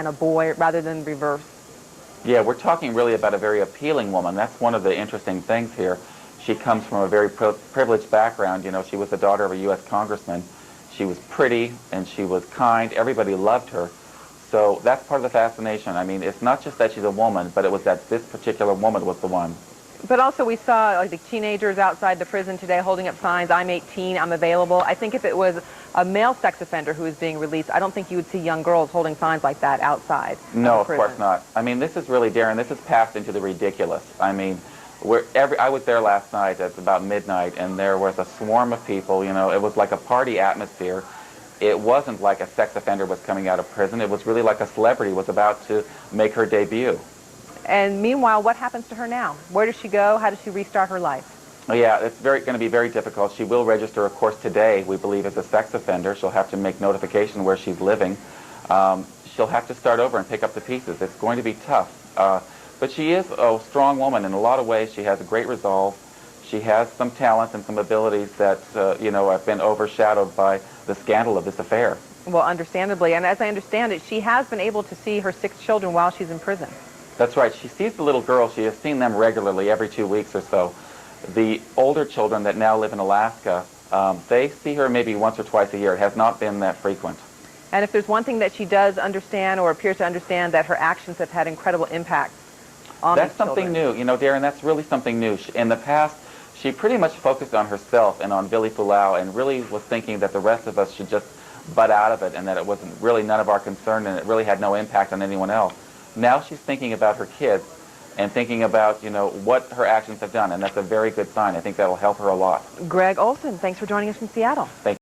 and a boy rather than reverse. Yeah, we're talking really about a very appealing woman. That's one of the interesting things here. She comes from a very privileged background. You know, she was the daughter of a U.S. congressman. She was pretty and she was kind. Everybody loved her. So that's part of the fascination. I mean, it's not just that she's a woman, but it was that this particular woman was the one. But also we saw like the teenagers outside the prison today holding up signs, "I'm 18, I'm available." I think if it was a male sex offender who was being released, I don't think you would see young girls holding signs like that outside. No, of course not. I mean, this is really, Darren, this has passed into the ridiculous. I mean, I was there last night at about midnight, and there was a swarm of people. You know, it was like a party atmosphere. It wasn't like a sex offender was coming out of prison. It was really like a celebrity was about to make her debut. And meanwhile, what happens to her now? Where does she go? How does she restart her life? Oh, yeah, it's going to be very difficult. She will register, of course, today, we believe, as a sex offender. She'll have to make notification where she's living. She'll have to start over and pick up the pieces. It's going to be tough. But she is a strong woman in a lot of ways. She has a great resolve. She has some talents and some abilities that, you know, have been overshadowed by the scandal of this affair. Well, understandably. And as I understand it, she has been able to see her 6 children while she's in prison. That's right. She sees the little girls. She has seen them regularly every 2 weeks or so. The older children that now live in Alaska, they see her maybe once or twice a year. It has not been that frequent. And if there's one thing that she does understand or appears to understand, that her actions have had incredible impact on That's these something children. new. You know, Darren, that's really something new. In the past, she pretty much focused on herself and on Billy Fulau and really was thinking that the rest of us should just butt out of it and that it wasn't really none of our concern and it really had no impact on anyone else. Now she's thinking about her kids and thinking about, you know, what her actions have done, and that's a very good sign. I think that will help her a lot. Gregg Olsen, thanks for joining us from Seattle. Thank you.